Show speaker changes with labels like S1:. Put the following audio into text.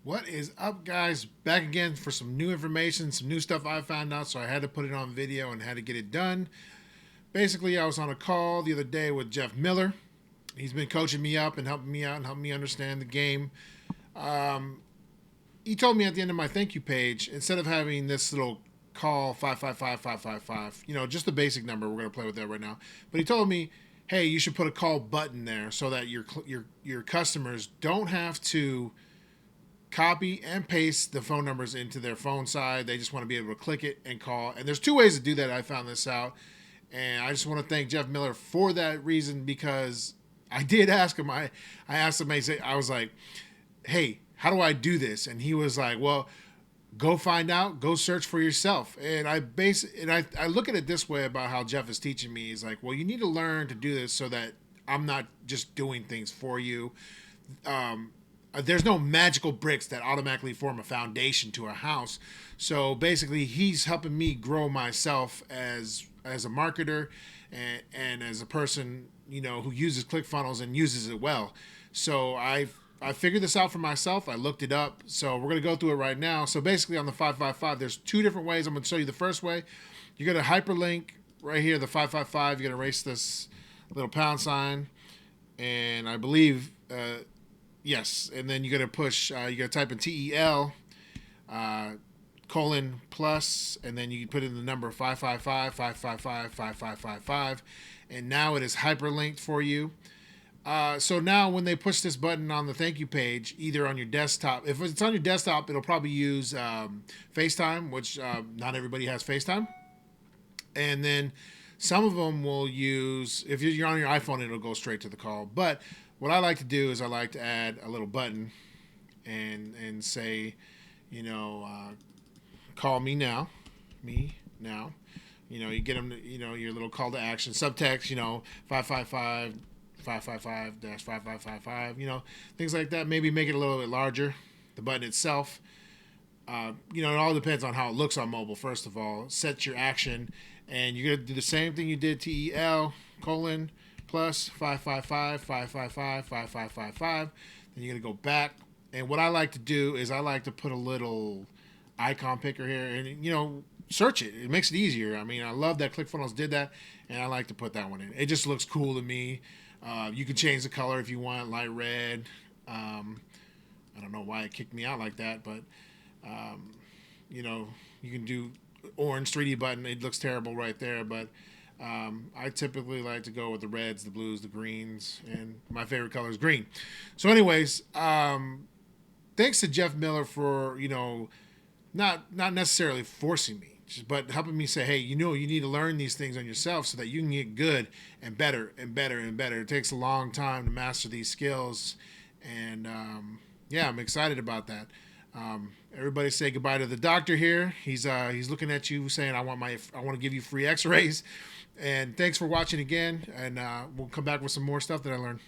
S1: What is up, guys? Back again for some new information, some new stuff I found out, so I had to put it on video and had to get it done. Basically, I was on a call the other day with Jeff Miller. He's been coaching me up and helping me out and helping me understand the game. Um, he told me at the end of my thank you page, instead of having this little call 555-555, just the basic number, we're going to play with that right now. But he told me, hey, you should put a call button there so that your customers don't have to copy and paste the phone numbers into their phone side. They just want to be able to click it and call. And there's two ways to do that. I found this out. And I just want to thank Jeff Miller for that reason, because I did ask him. I asked him, I was like, hey, how do I do this? And he was like, well, go find out, go search for yourself. And I look at it this way about how Jeff is teaching me. He's like, well, you need to learn to do this so that I'm not just doing things for you. There's no magical bricks that automatically form a foundation to a house. So basically, he's helping me grow myself as a marketer and as a person, who uses ClickFunnels and uses it well. So I figured this out for myself. I looked it up. So we're going to go through it right now. So basically on the 555, there's two different ways. I'm going to show you the first way. You're going to hyperlink right here, the 555. You're going to erase this little pound sign. And I believe, yes. And then you're going to push, you're going to type in TEL, colon plus, and then you put in the number 555-555-5555. And now it is hyperlinked for you. So now when they push this button on the thank you page, either on your desktop, if it's on your desktop, it'll probably use FaceTime, which not everybody has FaceTime. And then some of them will use, if you're on your iPhone, it'll go straight to the call. But what I like to do is I like to add a little button and say, call me now. You get them, your little call to action, subtext, 555 555-5555, things like that. Maybe make it a little bit larger, the button itself. It all depends on how it looks on mobile, first of all. Set your action, and you're going to do the same thing you did, TEL, colon, plus 555-555-5555. Then you're going to go back. And what I like to do is I like to put a little icon picker here and, search it. It makes it easier. I mean, I love that ClickFunnels did that, and I like to put that one in. It just looks cool to me. You can change the color if you want, light red. I don't know why it kicked me out like that, but, you can do orange 3D button. It looks terrible right there, but I typically like to go with the reds, the blues, the greens, and my favorite color is green. So anyways, thanks to Jeff Miller for, not necessarily forcing me, but helping me say, hey, you need to learn these things on yourself so that you can get good and better and better and better. It takes a long time to master these skills. And, I'm excited about that. Everybody say goodbye to the doctor here. He's looking at you saying, I want to give you free x-rays. And thanks for watching again. And we'll come back with some more stuff that I learned.